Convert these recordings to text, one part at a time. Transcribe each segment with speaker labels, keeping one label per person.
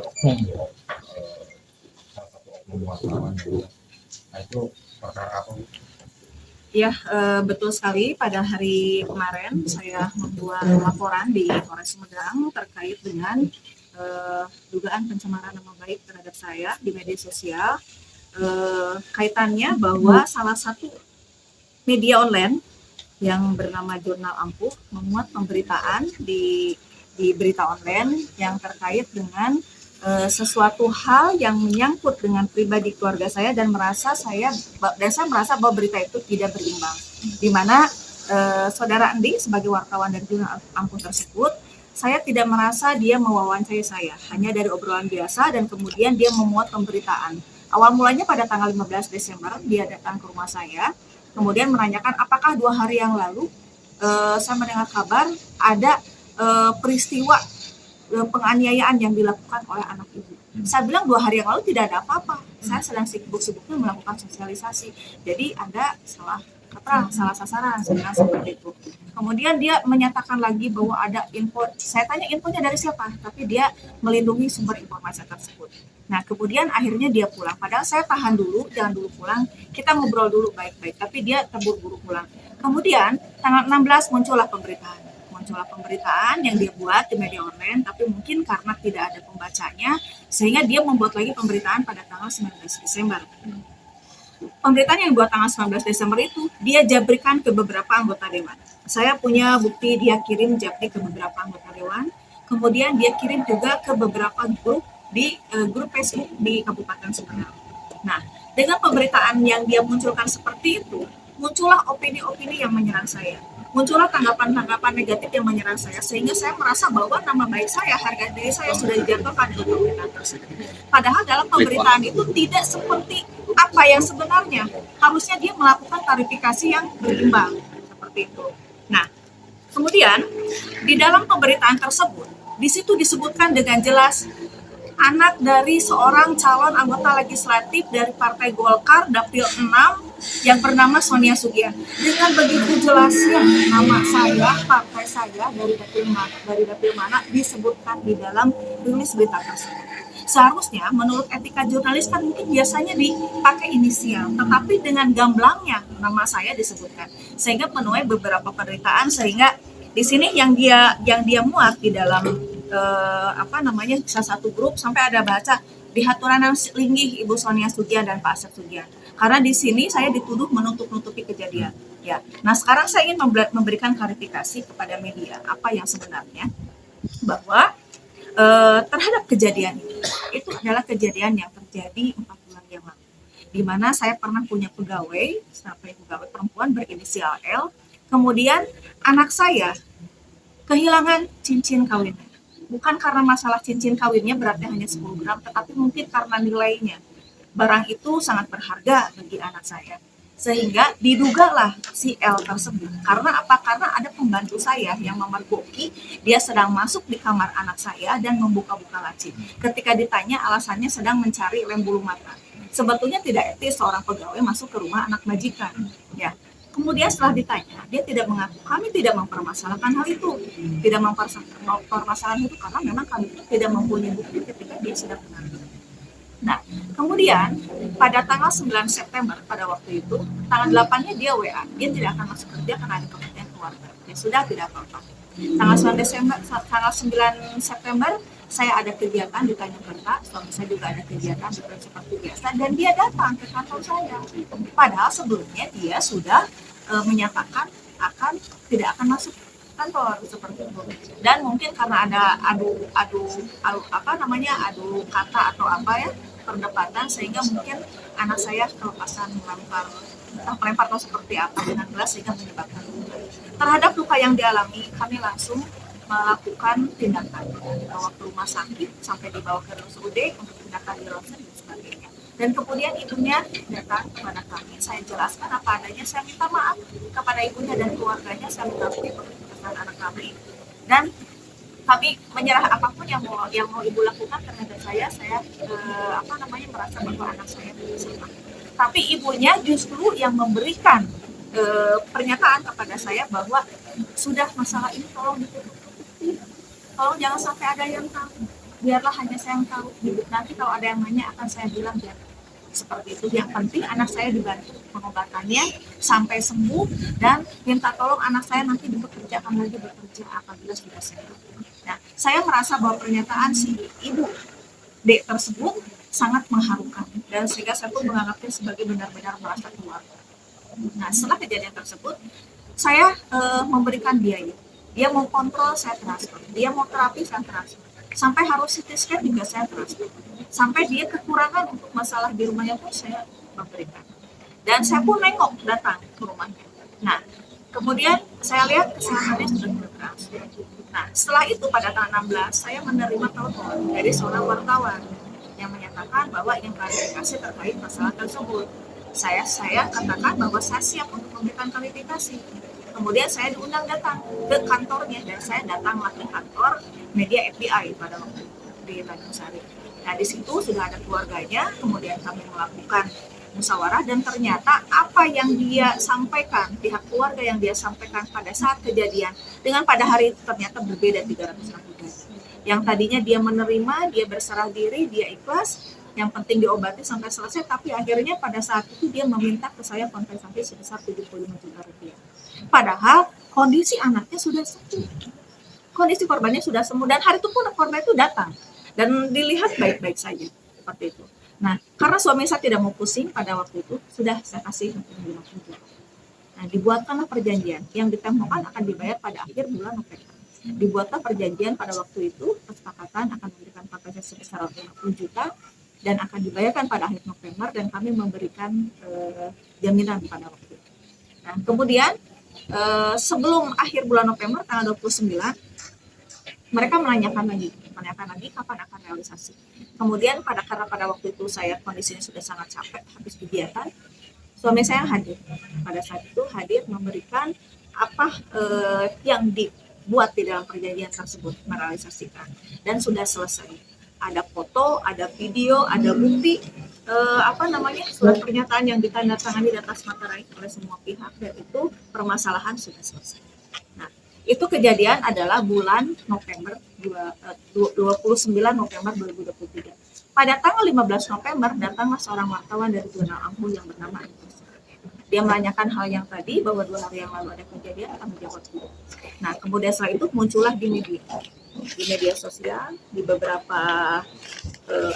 Speaker 1: oknum ya, salah satu oknum wartawan juga. Nah itu perkara apa?
Speaker 2: Ya, betul sekali. Pada hari kemarin saya membuat laporan di Polres Sumedang terkait dengan dugaan pencemaran nama baik terhadap saya di media sosial. Kaitannya bahwa salah satu media online yang bernama Jurnal Ampuh memuat pemberitaan di berita online yang terkait dengan sesuatu hal yang menyangkut dengan pribadi keluarga saya dan saya merasa bahwa berita itu tidak berimbang, di mana saudara Andi sebagai wartawan dari Jurnal Ampuh tersebut, saya tidak merasa dia mewawancarai saya, hanya dari obrolan biasa dan kemudian dia memuat pemberitaan. Awal mulanya pada tanggal 15 Desember dia datang ke rumah saya, kemudian menanyakan apakah 2 hari yang lalu saya mendengar kabar ada peristiwa penganiayaan yang dilakukan oleh anak ibu. Saya bilang 2 hari yang lalu tidak ada apa-apa. Saya sedang sibuk-sibuknya melakukan sosialisasi. Jadi Anda salah sasaran, saya bilang seperti itu. Kemudian dia menyatakan lagi bahwa ada info. Saya tanya infonya dari siapa, tapi dia melindungi sumber informasi tersebut. Nah, kemudian akhirnya dia pulang. Padahal saya tahan dulu, jangan dulu pulang. Kita ngobrol dulu baik-baik, tapi dia terburu-buru pulang. Kemudian tanggal 16 muncullah pemberitaan yang dia buat di media online, tapi mungkin karena tidak ada pembacanya, sehingga dia membuat lagi pemberitaan pada tanggal 19 Desember. Pemberitaan yang dibuat tanggal 19 Desember itu, dia jabrikan ke beberapa anggota Dewan. Saya punya bukti dia kirim jabrik ke beberapa anggota Dewan, kemudian dia kirim juga ke beberapa grup di grup Facebook di Kabupaten Sumedang. Nah, dengan pemberitaan yang dia munculkan seperti itu, muncullah opini-opini yang menyerang saya. Muncullah tanggapan-tanggapan negatif yang menyerang saya, sehingga saya merasa bahwa nama baik saya, harga diri saya sudah dijatuhkan di pemberitaan tersebut. Padahal dalam pemberitaan itu tidak seperti apa yang sebenarnya. Harusnya dia melakukan klarifikasi yang berimbang, seperti itu. Nah, kemudian di dalam pemberitaan tersebut, di situ disebutkan dengan jelas anak dari seorang calon anggota legislatif dari Partai Golkar Dapil 6 yang bernama Sonia Sugian. Dengan begitu jelasnya nama saya, partai saya dari dapil mana disebutkan di dalam rilis berita tersebut. Seharusnya menurut etika jurnalis kan mungkin biasanya dipakai inisial, tetapi dengan gamblangnya nama saya disebutkan, sehingga menuai beberapa pemberitaan, sehingga di sini yang dia muat di dalam salah satu grup sampai ada baca dihaturanan linggih Ibu Sonia Sugian dan Pak Asep Sugian. Karena di sini saya dituduh menutup-nutupi kejadian. Ya. Nah, sekarang saya ingin memberikan klarifikasi kepada media apa yang sebenarnya, bahwa terhadap kejadian ini, itu adalah kejadian yang terjadi 4 bulan yang lalu, di mana saya pernah punya pegawai perempuan berinisial L, kemudian anak saya kehilangan cincin kawinnya. Bukan karena masalah cincin kawinnya beratnya hanya 10 gram, tetapi mungkin karena nilainya. Barang itu sangat berharga bagi anak saya. Sehingga didugalah si L tersebut. Karena apa? Karena ada pembantu saya yang memergoki, dia sedang masuk di kamar anak saya dan membuka-buka laci. Ketika ditanya, alasannya sedang mencari lem bulu mata. Sebetulnya tidak etis seorang pegawai masuk ke rumah anak majikan. Ya. Kemudian setelah ditanya, dia tidak mengaku, kami tidak mempermasalahkan hal itu. Tidak mempermasalahkan itu karena memang kami tidak mempunyai bukti ketika dia sedang mengandung. Nah, kemudian pada tanggal 9 September pada waktu itu, tanggal 8-nya dia WA, dia tidak akan masuk kerja karena ada kepentingan keluarga. Ya sudah, tidak apa-apa. Tanggal 9 September, saya ada kegiatan di Tanjung Kerta, suami saya juga ada kegiatan seperti biasa, dan dia datang ke kantor saya. Padahal sebelumnya dia sudah menyatakan tidak akan masuk kantor seperti itu. Dan mungkin karena ada adu kata atau perdebatan, sehingga mungkin anak saya kelepasan melempar atau seperti apa dengan gelas, sehingga menyebabkan luka. Terhadap luka yang dialami, kami langsung melakukan tindakan, dibawa ke rumah sakit sampai dibawa ke RSUD untuk tindakan di ronsen dan sebagainya. Dan kemudian ibunya datang kepada kami, saya jelaskan apa adanya, saya minta maaf kepada ibunya dan keluarganya, saya minta maaf untuk kesalahan anak kami, dan kami menyerah apapun yang mau ibu lakukan terhadap saya merasa bahwa anak saya bersalah. Tapi ibunya justru yang memberikan pernyataan kepada saya bahwa sudah, masalah ini tolong ditutup, tolong jangan sampai ada yang tahu. biarlah hanya saya yang tahu. Nanti kalau ada yang nanya akan saya bilang biar seperti itu. Yang penting anak saya dibantu pengobatannya sampai sembuh dan minta tolong anak saya nanti dipekerjakan lagi bekerja apabila sudah sehat. Nah, saya merasa bahwa pernyataan si ibu D tersebut sangat mengharukan dan sehingga saya pun menganggapnya sebagai benar-benar merasa keluarga. Nah, setelah kejadian tersebut, saya memberikan biaya. Dia mau kontrol, saya transfer. Dia mau terapi, saya transfer. Sampai harus CT scan juga saya transfer. Sampai dia kekurangan untuk masalah di rumahnya pun saya memberikan. Dan saya pun nengok datang ke rumahnya. Nah, kemudian saya lihat kesehatannya sudah bertransfer. Nah, setelah itu pada tanggal 16 saya menerima telepon dari seorang wartawan yang menyatakan bahwa ingin klarifikasi terkait masalah tersebut. Saya katakan bahwa saya siap untuk memberikan klarifikasi. Kemudian saya diundang datang ke kantornya dan saya datanglah ke kantor media FBI pada waktu itu di Tanjung Sari. Nah, di situ sudah ada keluarganya, kemudian kami melakukan musyawarah dan ternyata apa yang dia sampaikan, pihak keluarga yang dia sampaikan pada saat kejadian dengan pada hari itu ternyata berbeda 360 derajat. Yang tadinya dia menerima, dia berserah diri, dia ikhlas, yang penting diobati sampai selesai, tapi akhirnya pada saat itu dia meminta ke saya kompensasi sebesar 75 juta rupiah. Padahal kondisi anaknya sudah sembuh, kondisi korbannya sudah sembuh dan hari itu pun korban itu datang dan dilihat baik-baik saja seperti itu. Nah, karena suami saya tidak mau pusing pada waktu itu, sudah saya kasih 50 juta. Nah, dibuatkanlah perjanjian yang ditemukan akan dibayar pada akhir bulan November. Dibuatlah perjanjian pada waktu itu, kesepakatan akan memberikan kompensasi sebesar 50 juta dan akan dibayarkan pada akhir November dan kami memberikan jaminan pada waktu itu. Nah, kemudian sebelum akhir bulan November tanggal 29 mereka menanyakan lagi kapan akan realisasi. Kemudian karena pada waktu itu saya kondisinya sudah sangat capek habis kegiatan, suami saya hadir pada saat itu, hadir memberikan apa yang dibuat di dalam perjanjian tersebut, merealisasikan dan sudah selesai. Ada foto, ada video, ada bukti surat pernyataan yang ditandatangani di atas materai oleh semua pihak dan itu permasalahan sudah selesai. Nah, itu kejadian adalah bulan November 29 November 2023. Pada tanggal 15 November datanglah seorang wartawan dari Jurnal Ampul yang bernama Agus. Dia menanyakan hal yang tadi bahwa 2 hari yang lalu ada kejadian, kami jawab tidak. Nah, kemudian setelah itu muncullah di media sosial, di beberapa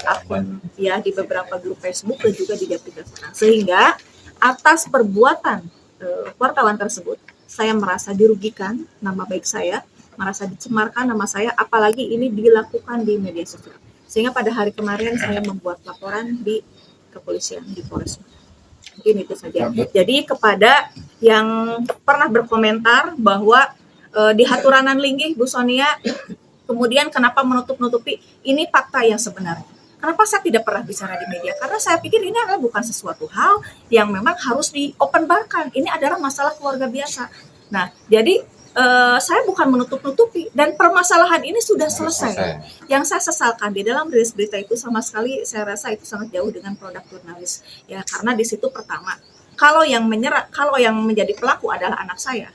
Speaker 2: akun ya, di beberapa grup Facebook dan juga di aplikasi. Sehingga atas perbuatan wartawan tersebut, saya merasa dirugikan nama baik saya, merasa dicemarkan nama saya, apalagi ini dilakukan di media sosial. Sehingga pada hari kemarin saya membuat laporan di kepolisian di Polres. Mungkin itu saja. Jadi kepada yang pernah berkomentar bahwa di Haturanan Linggih Bu Sonia kemudian kenapa menutup-nutupi, ini fakta yang sebenarnya. Kenapa saya tidak pernah bicara di media? Karena saya pikir ini adalah bukan sesuatu hal yang memang harus di-open-barkan. Ini adalah masalah keluarga biasa. Nah, jadi saya bukan menutup-nutupi dan permasalahan ini sudah selesai. Yang saya sesalkan di dalam rilis berita itu sama sekali saya rasa itu sangat jauh dengan produk jurnalis. Ya, karena di situ pertama, kalau yang menjadi pelaku adalah anak saya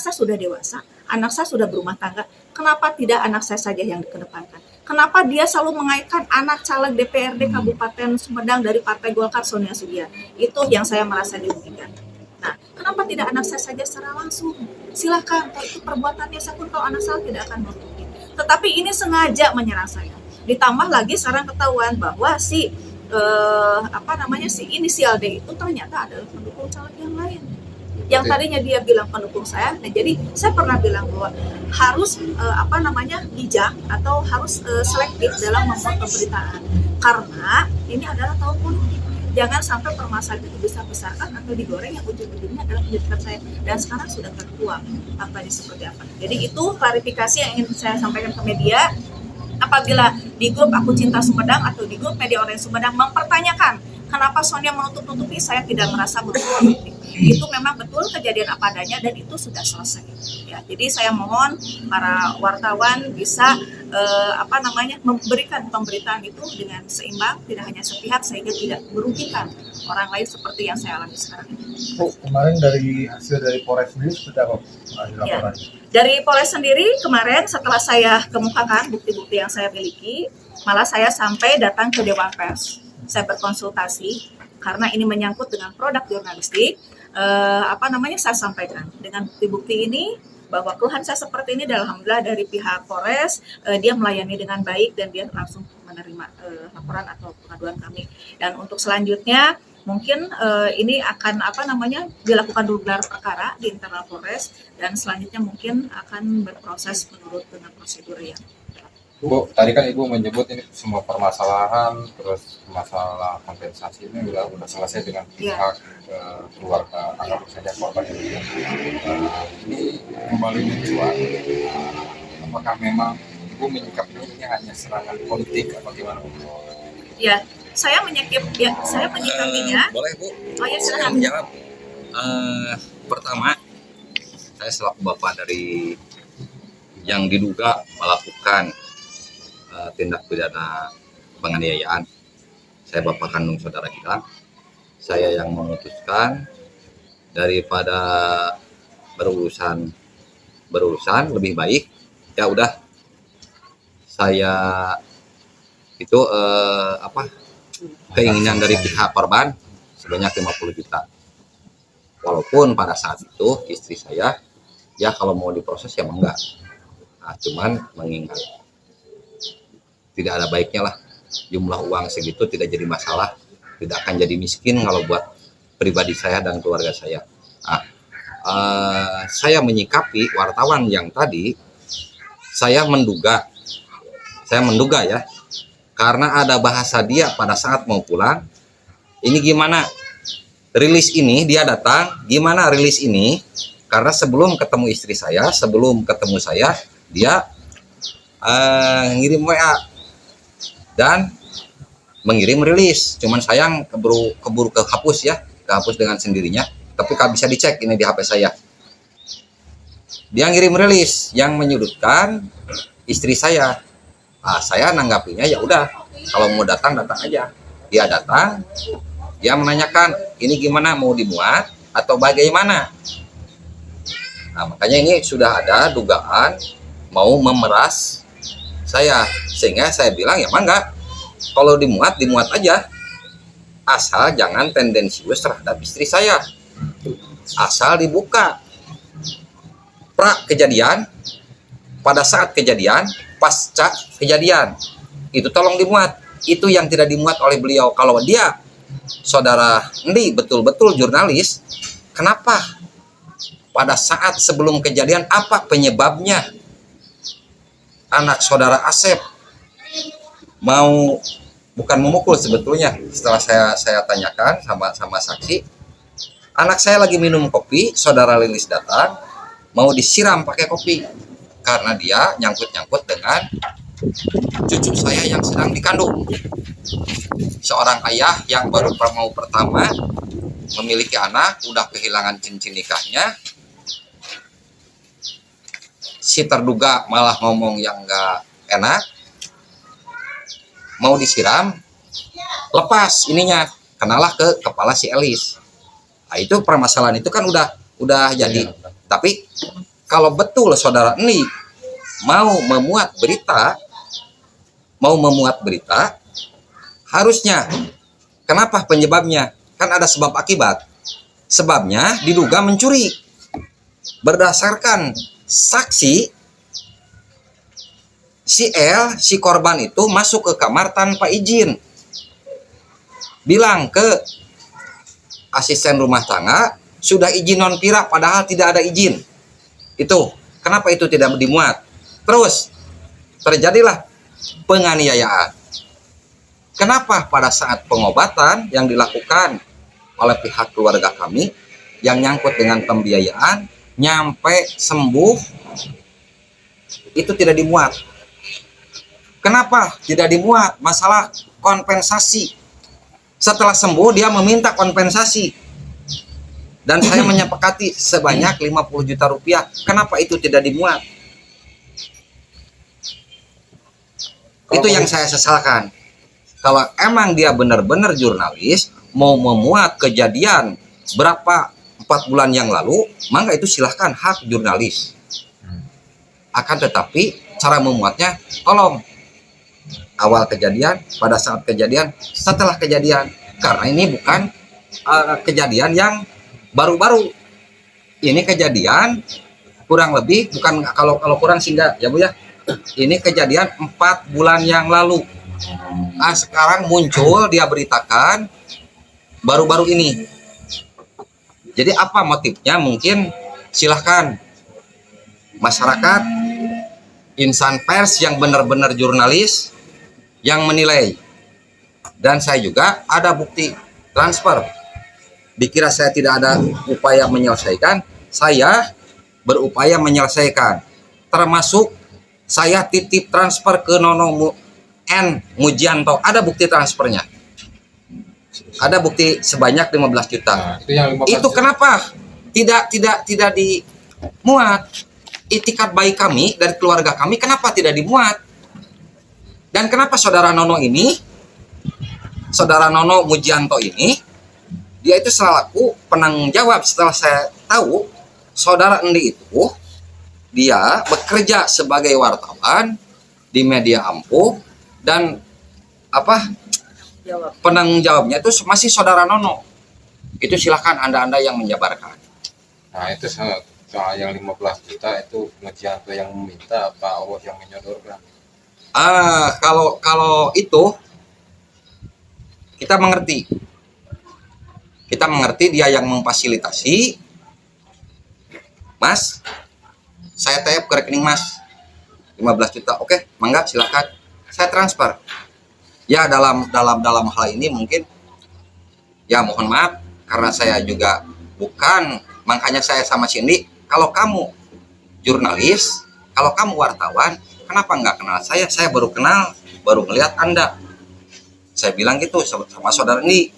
Speaker 2: sudah dewasa, anak saya sudah berumah tangga, kenapa tidak anak saya saja yang dikedepankan? Kenapa dia selalu mengaitkan anak caleg DPRD Kabupaten Sumedang dari Partai Golkar Sonia Sugiar? Itu yang saya merasa dirugikan. Nah, kenapa tidak anak saya saja secara langsung? Silakan, kalau itu perbuatannya, saya pun tahu anak saya tidak akan menutupi. Tetapi ini sengaja menyerang saya. Ditambah lagi sekarang ketahuan bahwa si inisial D itu ternyata adalah pendukung caleg yang lain. Yang tadinya dia bilang pendukung saya, nah jadi saya pernah bilang bahwa harus bijak atau harus selektif dalam membuat pemberitaan karena ini adalah tahun politik. Jangan sampai permasalahan itu dibesar-besarkan atau digoreng yang ujung-ujungnya adalah pendidikan saya dan sekarang sudah terkuak faktanya seperti apa. Jadi itu klarifikasi yang ingin saya sampaikan ke media. Apabila di grup Aku Cinta Sumedang atau di grup Media Orang Sumedang mempertanyakan kenapa Sonia menutup-nutupi, saya tidak merasa menutup-nutupi. Itu memang betul kejadian apa adanya dan itu sudah selesai. Ya, jadi saya mohon para wartawan bisa memberikan pemberitaan itu dengan seimbang, tidak hanya sepihak sehingga tidak merugikan orang lain seperti yang saya alami sekarang ini.
Speaker 1: Bu, kemarin dari hasil dari Polres sendiri seperti apa laporan?
Speaker 2: Dari Polres sendiri kemarin setelah saya kemukakan bukti-bukti yang saya miliki, malah saya sampai datang ke Dewan Pers. Saya berkonsultasi karena ini menyangkut dengan produk jurnalistik. Saya sampaikan dengan bukti-bukti ini bahwa keluhan saya seperti ini, dan alhamdulillah dari pihak Polres dia melayani dengan baik dan dia langsung menerima laporan atau pengaduan kami. Dan untuk selanjutnya mungkin ini akan dilakukan dulu gelar perkara di internal Polres, dan selanjutnya mungkin akan berproses menurut dengan prosedur yang.
Speaker 1: Bu, tadi kan Ibu menyebut ini semua permasalahan, terus masalah kompensasi ini udah selesai dengan pihak keluarga, anggap saja korban ini. Ini kembali mencuat, apakah memang Ibu menyikapinya ini hanya serangan politik atau gimana?
Speaker 2: Ya, saya menyikapinya.
Speaker 3: Boleh Bu?
Speaker 2: Oh ya,
Speaker 3: Saya
Speaker 2: silakan.
Speaker 3: menjawab. Pertama, saya selaku bapak dari yang diduga melakukan tindak pidana penganiayaan. Saya bapak kandung saudara Gilang. Saya yang memutuskan daripada berurusan lebih baik ya udah saya itu keinginan dari pihak korban sebanyak 50 juta. Walaupun pada saat itu istri saya ya kalau mau diproses ya enggak. Nah, cuman mengingat tidak ada baiknya lah, jumlah uang segitu tidak jadi masalah, tidak akan jadi miskin kalau buat pribadi saya dan keluarga saya. Nah, saya menyikapi wartawan yang tadi, saya menduga ya, karena ada bahasa dia pada saat mau pulang, ini gimana rilis ini, dia datang, gimana rilis ini, karena sebelum ketemu istri saya, sebelum ketemu saya, dia ngirim WA dan mengirim rilis. Cuman sayang keburu kehapus dengan sendirinya. Tapi bisa dicek ini di HP saya. Dia ngirim rilis yang menyudutkan istri saya. Nah, saya nanggapinya ya udah, kalau mau datang aja. Dia datang, dia menanyakan ini gimana, mau dimuat atau bagaimana. Nah, makanya ini sudah ada dugaan mau memeras saya, sehingga saya bilang ya mangga, kalau dimuat aja, asal jangan tendensius terhadap istri saya, asal dibuka kejadian, pada saat kejadian, pasca kejadian, itu tolong dimuat. Itu yang tidak dimuat oleh beliau. Kalau dia saudara Endi betul-betul jurnalis, kenapa pada saat sebelum kejadian apa penyebabnya anak saudara Asep bukan memukul sebetulnya. Setelah saya tanyakan sama saksi, anak saya lagi minum kopi, saudara Lilis datang mau disiram pakai kopi karena dia nyangkut dengan cucu saya yang sedang dikandung. Seorang ayah yang baru mau pertama memiliki anak, udah kehilangan cincin nikahnya, si terduga malah ngomong yang nggak enak, mau disiram, lepas ininya, kenalah ke kepala si Elis. Nah, itu permasalahan itu kan udah jadi. Tapi kalau betul saudara ini mau memuat berita, harusnya kenapa penyebabnya? Kan ada sebab akibat. Sebabnya diduga mencuri. Berdasarkan saksi, si korban itu masuk ke kamar tanpa izin. Bilang ke asisten rumah tangga, sudah izin non-pira padahal tidak ada izin. Itu, kenapa itu tidak dimuat? Terus, terjadilah penganiayaan. Kenapa pada saat pengobatan yang dilakukan oleh pihak keluarga kami, yang nyangkut dengan pembiayaan, nyampe sembuh itu tidak dimuat. Kenapa tidak dimuat? Masalah kompensasi. Setelah sembuh dia meminta kompensasi, dan saya menyepakati sebanyak 50 juta rupiah. Kenapa itu tidak dimuat? Itu yang saya sesalkan. Kalau emang dia benar-benar jurnalis, mau memuat kejadian berapa 4 bulan yang lalu, maka itu silahkan hak jurnalis. Akan tetapi cara memuatnya tolong awal kejadian, pada saat kejadian, setelah kejadian, karena ini bukan kejadian yang baru-baru. Ini kejadian kurang lebih, bukan kalau kurang sehingga ya Bu ya, ini kejadian 4 bulan yang lalu. Nah sekarang muncul dia beritakan baru-baru ini. Jadi apa motifnya? Mungkin silahkan masyarakat, insan pers yang benar-benar jurnalis yang menilai. Dan saya juga ada bukti transfer. Dikira saya tidak ada upaya menyelesaikan, saya berupaya menyelesaikan. Termasuk saya titip transfer ke Nono N. Mujianto, ada bukti transfernya. Ada bukti sebanyak 15 juta.
Speaker 1: Nah, itu yang 15
Speaker 3: itu
Speaker 1: juta.
Speaker 3: kenapa tidak dimuat? Itikat baik kami dari keluarga kami kenapa tidak dimuat? Dan kenapa saudara Nono Mujianto ini, dia itu selaku penanggung jawab. Setelah saya tahu saudara Endi itu dia bekerja sebagai wartawan di media Ampuh, dan penanggung jawabnya itu masih saudara Nono. Itu silahkan anda yang menjabarkan.
Speaker 1: Nah itu soal yang 15 juta itu Mujianto yang meminta apa Allah yang menyodorkan?
Speaker 3: Kalau itu kita mengerti dia yang memfasilitasi. Mas, saya tap ke rekening Mas 15 juta. Oke, mangga silakan. Saya transfer. Ya dalam hal ini mungkin ya mohon maaf karena saya juga bukan, makanya saya sama Cindy, kalau kamu jurnalis, kalau kamu wartawan, kenapa nggak kenal saya? Saya baru kenal, baru ngelihat Anda. Saya bilang gitu sama saudara ini.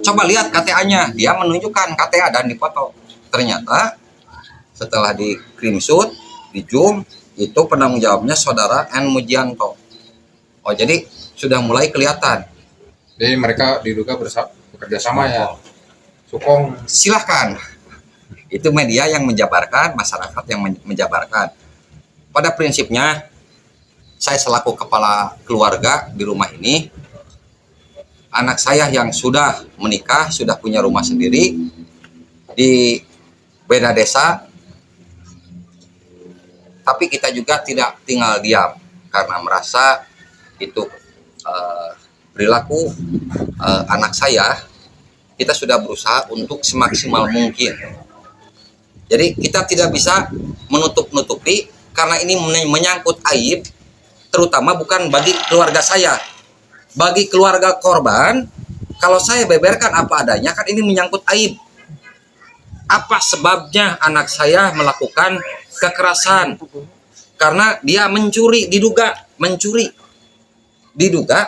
Speaker 3: Coba lihat KTA-nya, dia menunjukkan KTA dan dipoto. Ternyata setelah di screenshot, di zoom, itu penanggung jawabnya saudara N. Mujianto. Oh jadi sudah mulai kelihatan.
Speaker 1: Jadi mereka diduga bekerja sama ya. Sukong.
Speaker 3: Silahkan. Itu media yang menjabarkan, masyarakat yang menjabarkan. Pada prinsipnya, saya selaku kepala keluarga di rumah ini, anak saya yang sudah menikah, sudah punya rumah sendiri di beda desa, tapi kita juga tidak tinggal diam karena merasa itu perilaku anak saya. Kita sudah berusaha untuk semaksimal mungkin. Jadi kita tidak bisa menutup-nutupi karena ini menyangkut aib, terutama bukan bagi keluarga saya. Bagi keluarga korban, kalau saya beberkan apa adanya, kan ini menyangkut aib. Apa sebabnya anak saya melakukan kekerasan? Karena dia mencuri, diduga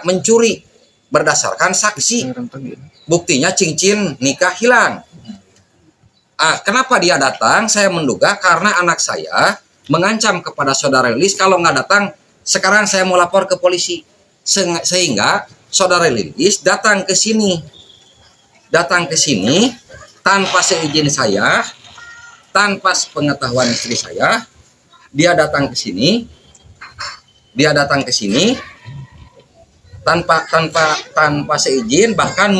Speaker 3: mencuri berdasarkan saksi. Buktinya cincin nikah hilang. Kenapa dia datang? Saya menduga karena anak saya mengancam kepada saudara Lilis, kalau nggak datang sekarang saya mau lapor ke polisi. Sehingga saudara Lilis datang ke sini tanpa seizin saya, tanpa pengetahuan istri saya. Dia datang ke sini tanpa seizin, bahkan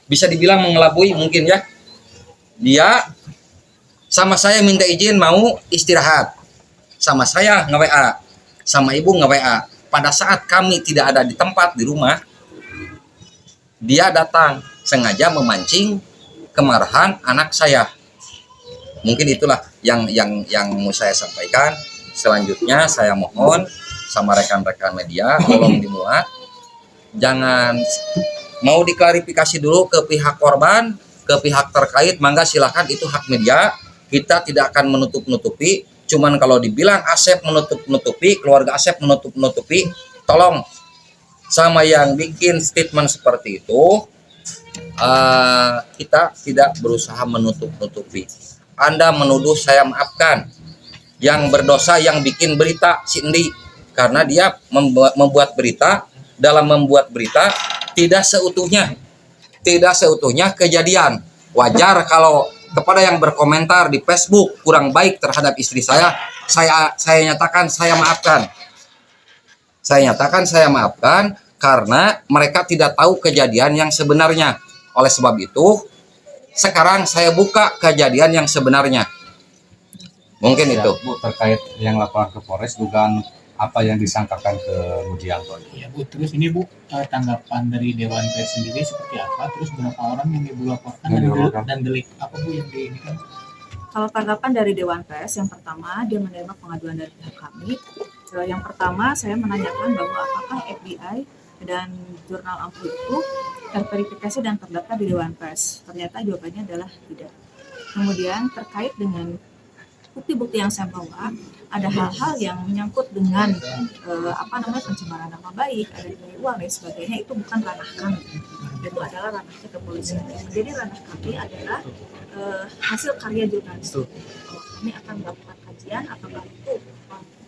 Speaker 3: bisa dibilang mengelabui mungkin ya. Dia sama saya minta izin mau istirahat, sama saya nge-WA, sama ibu nge-WA. Pada saat kami tidak ada di tempat di rumah, dia datang sengaja memancing kemarahan anak saya. Mungkin itulah yang mau saya sampaikan. Selanjutnya saya mohon sama rekan-rekan media tolong dimuat. Jangan, mau diklarifikasi dulu ke pihak korban, ke pihak terkait, mangga silakan, itu hak media. Kita tidak akan menutup-nutupi. Cuman kalau dibilang Asep menutup-nutupi, keluarga Asep menutup-nutupi, tolong sama yang bikin statement seperti itu, kita tidak berusaha menutup-nutupi. Anda menuduh, saya maafkan. Yang berdosa yang bikin berita Cindy, karena dia membuat berita. Dalam membuat berita tidak seutuhnya kejadian. Wajar kalau kepada yang berkomentar di Facebook kurang baik terhadap istri saya nyatakan saya maafkan. Saya nyatakan saya maafkan karena mereka tidak tahu kejadian yang sebenarnya. Oleh sebab itu, sekarang saya buka kejadian yang sebenarnya. Mungkin
Speaker 1: Ya,
Speaker 3: itu.
Speaker 1: Bu, terkait yang laporan ke Polres, dugaan apa yang disangkakan ke Mujianto?
Speaker 4: Ya Bu, terus ini Bu, tanggapan dari Dewan Pers sendiri seperti apa? Terus berapa orang yang Ibu laporkan dan delik apa Bu yang ini kan?
Speaker 2: Kalau tanggapan dari Dewan Pers, yang pertama dia menerima pengaduan dari pihak kami. Yang pertama saya menanyakan bahwa apakah FBI dan jurnal Ampul itu terverifikasi dan terdaftar di Dewan Pers. Ternyata jawabannya adalah tidak. Kemudian terkait dengan bukti-bukti yang saya bawa, ada hal-hal yang menyangkut dengan pencemaran nama baik, ada nilai uang dan sebagainya, itu bukan ranah kami. Itu adalah ranahnya kepolisian. Jadi ranah kami adalah hasil karya jurnalis. Kami akan melakukan kajian apakah itu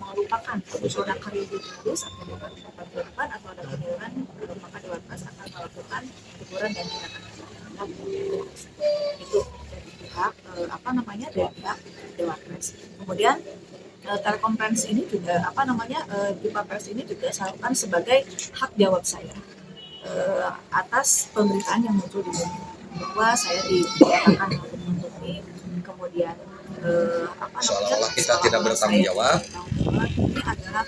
Speaker 2: melupakan produk karya jurnalis atau bukan dapat atau ada penilaian, maka Dewan Pers akan melakukan teguran dan tindakan. Itu dari pihak dari pihak Dewan Pers. Kemudian telekonferensi ini juga jumpa pers ini juga saya lakukan sebagai hak jawab saya atas pemberitaan yang muncul di media bahwa saya dinyatakan menutupi, kemudian
Speaker 3: Seolah-olah kita tidak bertanggung jawab.
Speaker 2: Ini adalah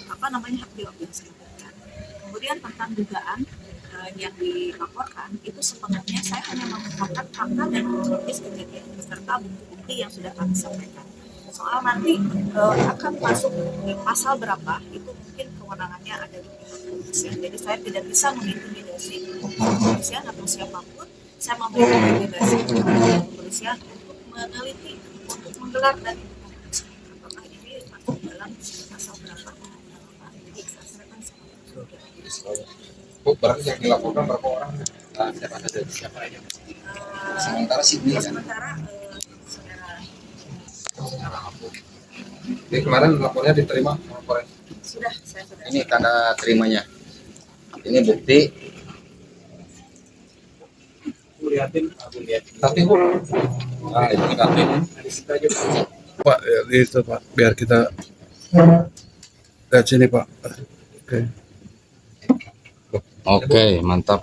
Speaker 2: hak jawab yang saya berikan. Kemudian tentang dugaan yang dilaporkan itu sepenuhnya saya hanya mengungkapkan fakta dan kronologis kejadian beserta bukti-bukti yang sudah kami sampaikan. Soal nanti akan masuk pasal berapa itu mungkin kewenangannya ada di pihak kepolisian. Jadi saya tidak bisa mengintimidasi kepolisian atau siapapun. Saya memberikan rekomendasi kepada kepolisian untuk meneliti, untuk menggelar dan apakah ini masuk dalam pasal berapa. Jadi saya serahkan sama
Speaker 1: Bu, berarti yang dilaporkan berapa orang? Siapa aja?
Speaker 3: Sementara Sydney kan.
Speaker 2: sementara saudara
Speaker 1: Jadi kemarin lapornya diterima sama Polres.
Speaker 2: saya sudah
Speaker 3: Ini tanda terimanya. Ini bukti.
Speaker 1: Tapi Bu,
Speaker 3: Nah, itu nanti.
Speaker 5: Pak, ya, itu Pak, biar kita lihat sini Pak. Oke.
Speaker 3: Oke, mantap.